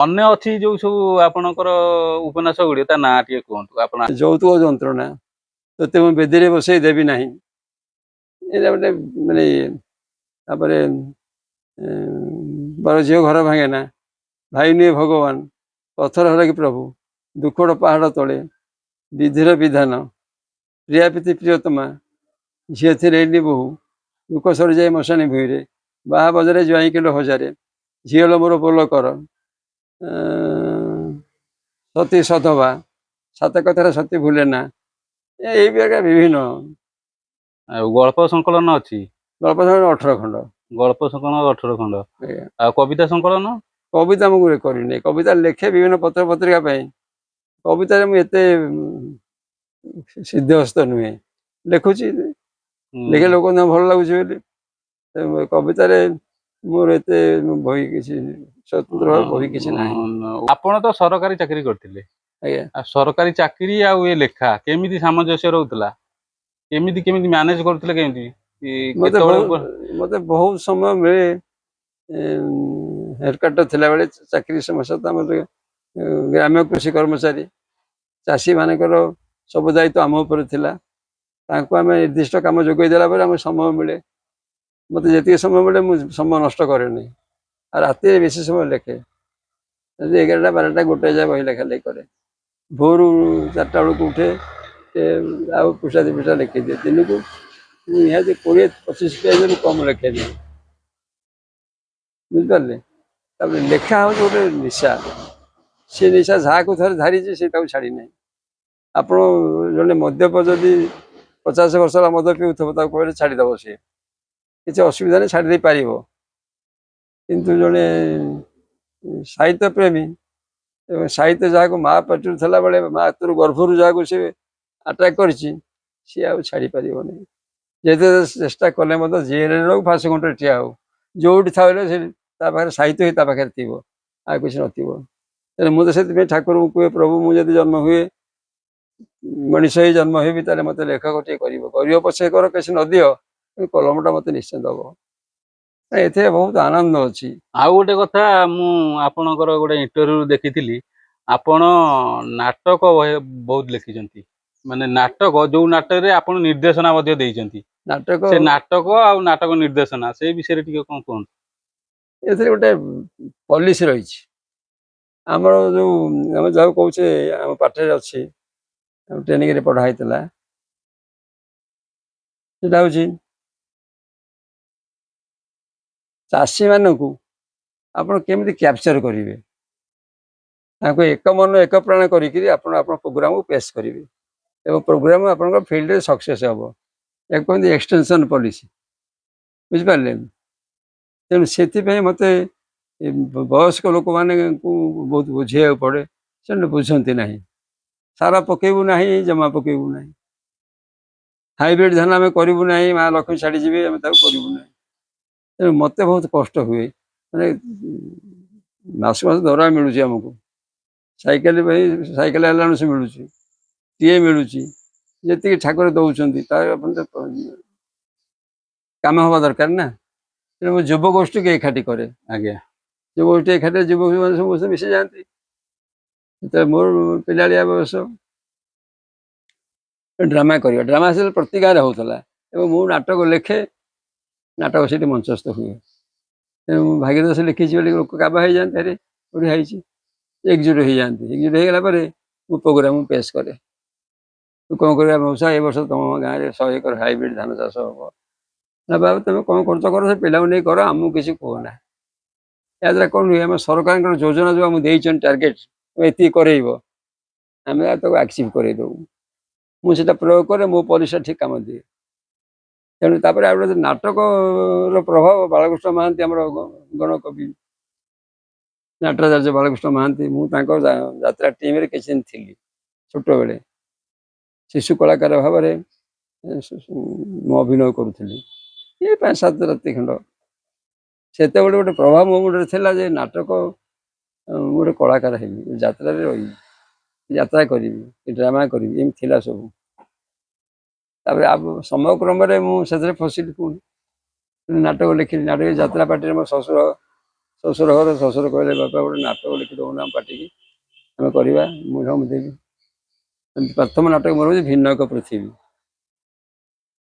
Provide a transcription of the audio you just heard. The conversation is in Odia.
अन्य अच्छी जो सब आपणकर उपन्यास गुड़ी ता ना टे कहतु आप ଯୌତୁକ ଯନ୍ତ୍ରଣା ତୋତେ ମୁଁ ବେଦିରେ ବସେଇ ଦେବି ନାହିଁ ଏଇଟା ଗୋଟେ ମାନେ ତାପରେ ବର ଝିଅ ଘର ଭାଙ୍ଗେ ନା ଭାଇ ନୁହେଁ ଭଗବାନ ପଥର ହେଲା କି ପ୍ରଭୁ ଦୁଃଖର ପାହାଡ଼ ତଳେ ବିଧିର ବିଧାନ ପ୍ରିୟାପୀତି ପ୍ରିୟତମା ଝିଅ ଥିଲେ ଏଇନି ବୋହୁ ଦୁଃଖ ସରିଯାଏ ମଶାଣି ଭୂଇଁରେ ବାହା ବଜାରେ ଜ୍ୱାଇଁ କିଲୋ ହଜାରେ ଝିଅଲ ମୋର ବୋଲ କର ସତୀ ସଧବା ସାତ କଥାରେ ସତୀ ଭୁଲେ ନା এই ପ୍ରକାର ବିଭିନ୍ନ गल्प संकलन अच्छी ଗଳ୍ପ ସଂଗ୍ରହ 18 ଖଣ୍ଡ गल्प संकलन 18 खंड ଆଜ୍ଞା। आ कविता संकलन କବିତା ମୁଁ କରିନି କବିତା ଲେଖେ ବିଭିନ୍ନ ପତ୍ର ପତ୍ରିକା ପାଇଁ କବିତାରେ ମୁଁ ଏତେ ସିଦ୍ଧହସ୍ତ ନୁହେଁ ଲେଖୁଛି ଲେଖେ ଲୋକ ଭଲ ଲାଗୁଛି ବୋଲି କବିତାରେ ମୋର ଏତେ ବହି କିଛି ସ୍ୱତନ୍ତ୍ର ବହି କିଛି ନାହିଁ। ଆପଣ ତ ସରକାରୀ ଚାକିରି କରିଥିଲେ ଆଜ୍ଞା ସରକାରୀ ଚାକିରି ଆଉ ଏ ଲେଖା କେମିତି ସାମଞ୍ଜସ୍ୟ ରହୁଥିଲା କେମିତି କେମିତି ମ୍ୟାନେଜ କରୁଥିଲେ କେମିତି ମତେ ବହୁତ ସମୟ ମିଳେ ହେଡକ୍ୱାର୍ଟର ଥିଲାବେଳେ ଚାକିରି ସମସ୍ୟା ତ ଆମର ଗ୍ରାମ୍ୟ କୃଷି କର୍ମଚାରୀ ଚାଷୀ ମାନଙ୍କର ସବୁ ଦାୟିତ୍ୱ ଆମ ଉପରେ ଥିଲା ତାଙ୍କୁ ଆମେ ନିର୍ଦ୍ଦିଷ୍ଟ କାମ ଯୋଗାଇ ଦେଲା ପରେ ଆମକୁ ସମୟ ମିଳେ ମତେ ଯେତିକି ସମୟ ମିଳେ ମୁଁ ସମୟ ନଷ୍ଟ କରେନି ଆଉ ରାତିରେ ବେଶୀ ସମୟ ଲେଖେ ଯଦି 11ଟା 12ଟା 1 ଯାଏ ବହି ଲେଖା ଲେଖି କରେ ଭୋରୁ 4ଟା ବେଳକୁ ଉଠେ ଆଉ ପୃষ্ঠা 2 ପୃଷ୍ଠା ଲେଖିଦିଏ ଦିନକୁ ନିହାତି 20-25 ପେଜରୁ କମ୍ ଲେଖେନି ବୁଝିପାରିଲେ ତାପରେ ଲେଖା ହେଉଛି ଗୋଟେ ନିଶା ସେ ନିଶା ଯାହାକୁ ଥରେ ଧରିଛି ସେ ତାକୁ ଛାଡ଼ି ନାହିଁ ଆପଣ ଜଣେ ମଦ୍ୟପ ଯଦି 50 ବର୍ଷ ହେଲା ମଦ ପିଉଥିବ ତାକୁ କହିଲେ ଛାଡ଼ିଦେବ ସିଏ କିଛି ଅସୁବିଧା ନାହିଁ ଛାଡ଼ି ଦେଇପାରିବ କିନ୍ତୁ ଜଣେ ସାହିତ୍ୟ ପ୍ରେମୀ ଏବଂ ସାହିତ୍ୟ ଯାହାକୁ ମା ପେଟରୁ ଥିଲାବେଳେ ମା ହାତରୁ ଗର୍ଭରୁ ଯାହାକୁ ସେ ଆଟାକ୍ କରିଛି ସିଏ ଆଉ ଛାଡ଼ିପାରିବନି ଯେତେ ଚେଷ୍ଟା କଲେ ମଧ୍ୟ ଜେଲରେ ରହୁ ଫାଶୀ ଖୁଣ୍ଟରେ ଠିଆ ହଉ ଯୋଉଠି ଥାଇଲେ ସେ ତା ପାଖରେ ସାହିତ୍ୟ ହିଁ ତା ପାଖରେ ଥିବ ଆଉ କିଛି ନଥିବ ତେଣୁ ମୁଁ ତ ସେଥିପାଇଁ ଠାକୁରଙ୍କୁ କୁହେ ପ୍ରଭୁ ମୁଁ ଯଦି ଜନ୍ମ ହୁଏ ମଣିଷ ହେଇ ଜନ୍ମ ହେବି ତାହେଲେ ମତେ ଲେଖକ ଟିକେ କରିବ ପଛେ କର କିଛି ନଦିଅ କଲମଟା ମତେ ନିଶ୍ଚୟ ଦବ ଏଥିରେ ବହୁତ ଆନନ୍ଦ ଅଛି। ଆଉ ଗୋଟେ କଥା ମୁଁ ଆପଣଙ୍କର ଗୋଟେ ଇଣ୍ଟରଭ୍ୟୁ ଦେଖିଥିଲି ଆପଣ ନାଟକ ବହୁତ ଲେଖିଛନ୍ତି ମାନେ ନାଟକ ଯୋଉ ନାଟକରେ ଆପଣ ନିର୍ଦ୍ଦେଶନା ମଧ୍ୟ ଦେଇଛନ୍ତି ନାଟକ ସେ ନାଟକ ଆଉ ନାଟକ ନିର୍ଦ୍ଦେଶନା ସେଇ ବିଷୟରେ ଟିକେ କଣ କୁହନ୍ତୁ। ଏଥିରେ ଗୋଟେ ପଲିସି ରହିଛି ଆମର ଯୋଉ ଆମେ ଯାହାକୁ କହୁଛେ ଆମ ପାଠରେ ଅଛି ଟ୍ରେନିଂରେ ପଢ଼ା ହେଇଥିଲା ସେଟା ହଉଛି ଚାଷୀମାନଙ୍କୁ ଆପଣ କେମିତି କ୍ୟାପଚର କରିବେ ତାଙ୍କୁ ଏକ ମନ ଏକ ପ୍ରାଣ କରିକିରି ଆପଣ ଆପଣ ପ୍ରୋଗ୍ରାମକୁ ପେଶ କରିବେ ଏବଂ ପ୍ରୋଗ୍ରାମ ଆପଣଙ୍କ ଫିଲ୍ଡରେ ସକ୍ସେସ୍ ହେବ ଏହା କୁହନ୍ତି ଏକ୍ସଟେନସନ ପଲିସି ବୁଝିପାରିଲେ ତେଣୁ ସେଥିପାଇଁ ମୋତେ ବୟସ୍କ ଲୋକମାନଙ୍କୁ ବହୁତ ବୁଝେଇବାକୁ ପଡ଼େ ସେମାନେ ବୁଝନ୍ତି ନାହିଁ ସାର ପକେଇବୁ ନାହିଁ ଜମା ପକେଇବୁ ନାହିଁ ହାଇବ୍ରିଡ୍ ଧାନ ଆମେ କରିବୁ ନାହିଁ ମା ଲକ୍ଷ୍ମୀ ଛାଡ଼ିଯିବେ ଆମେ ତାକୁ କରିବୁ ନାହିଁ ତେଣୁ ମୋତେ ବହୁତ କଷ୍ଟ ହୁଏ ମାନେ ମାସ ମାସ ଦରମା ମିଳୁଛି ଆମକୁ ସାଇକେଲ ପାଇଁ ସାଇକେଲ ଆଲାଉନ୍ସ ମିଳୁଛି ଟିଏ ମିଳୁଛି ଯେତିକି ଠାକୁର ଦଉଛନ୍ତି ତାର କାମ ହେବା ଦରକାର ନା ତେଣୁ ମୁଁ ଯୁବଗୋଷ୍ଠୀକୁ ଏକାଠି କରେ ଆଜ୍ଞା ଯୁବଗୋଷ୍ଠୀ ଏକାଠି ଯୁବକମାନେ ସମସ୍ତେ ମିଶି ଯାଆନ୍ତି ସେତେବେଳେ ମୋର ପିଲାଳିଆ ବୟସ ଡ୍ରାମା କରିବା ଡ୍ରାମା ସେତେବେଳେ ପ୍ରତି ଗାଁରେ ହେଉଥିଲା ଏବଂ ମୁଁ ନାଟକ ଲେଖେ ନାଟକ ସେଠି ମଞ୍ଚସ୍ଥ ହୁଏ ତେଣୁ ମୁଁ ଭାଗ୍ୟଦୋଷ ଲେଖିଛି ବୋଲି ଲୋକ କାବା ହେଇଯାଆନ୍ତି ଆରେ ବଢ଼ିଆ ହେଇଛି ଏକଜୁଟ ହେଇଯାଆନ୍ତି ଏକଜୁଟ ହେଇଗଲା ପରେ ମୁଁ ପ୍ରୋଗ୍ରାମ ପେଶ କରେ ତୁ କ'ଣ କରିବା ମଉସା ଏ ବର୍ଷ ତମ ଗାଁରେ 100 ଏକର ହାଇବ୍ରିଡ୍ ଧାନ ଚାଷ ହବ ନା ବାବୁ ତମେ କ'ଣ କରୁଛ କର ସେ ପିଲାଙ୍କୁ ନେଇ କର ଆମକୁ କିଛି କୁହନା ଏହାଦ୍ୱାରା କ'ଣ ହୁଏ ଆମ ସରକାରଙ୍କର ଯୋଜନା ଯେଉଁ ଆମକୁ ଦେଇଛନ୍ତି ଟାର୍ଗେଟ ଏତିକି କରେଇବ ଆମେ ତାକୁ ଆଚିଭ୍ କରେଇଦେବୁ ମୁଁ ସେଟା ପ୍ରୟୋଗ କରେ ମୋ ପରିସର ଠିକ୍ କାମ ଦିଏ ତେଣୁ ତାପରେ ଆଉ ଗୋଟେ ନାଟକର ପ୍ରଭାବ ବାଳକୃଷ୍ଣ ମହାନ୍ତି ଆମର ଗଣକବି ନାଟରାଚାର୍ଯ୍ୟ ବାଳକୃଷ୍ଣ ମହାନ୍ତି ମୁଁ ତାଙ୍କ ଯାତ୍ରା ଟିମ୍ରେ କିଛି ଦିନ ଥିଲି ଛୋଟବେଳେ ଶିଶୁ କଳାକାର ଭାବରେ ମୁଁ ଅଭିନୟ କରୁଥିଲି ଏ 5-7 ରାତି ଖଣ୍ଡ ସେତେବେଳେ ଗୋଟେ ପ୍ରଭାବ ମୋ ମୁଣ୍ଡରେ ଥିଲା ଯେ ନାଟକ ମୁଁ ଗୋଟେ କଳାକାର ହେବି ଯାତ୍ରାରେ ରହିବି ଯାତ୍ରା କରିବି ଡ୍ରାମା କରିବି ଏମିତି ଥିଲା ସବୁ ତାପରେ ସମୟ କ୍ରମରେ ମୁଁ ସେଥିରେ ଫସିଲି ପୁଣି ନାଟକ ଲେଖିଲି ନାଟକ ଯାତ୍ରା ପାର୍ଟିରେ ମୋ ଶ୍ୱଶୁର ଶ୍ୱଶୁର ଘର ଶ୍ୱଶୁର କହିଲେ ବାପା ଗୋଟେ ନାଟକ ଲେଖି ଦେଉନା ଆମ ପାଟିକି ଆମେ କରିବା ମୁଁ ଦେବି। ପ୍ରଥମ ନାଟକ ମୋର ହେଉଛି ଭିନ୍ନ ଏକ ପୃଥିବୀ।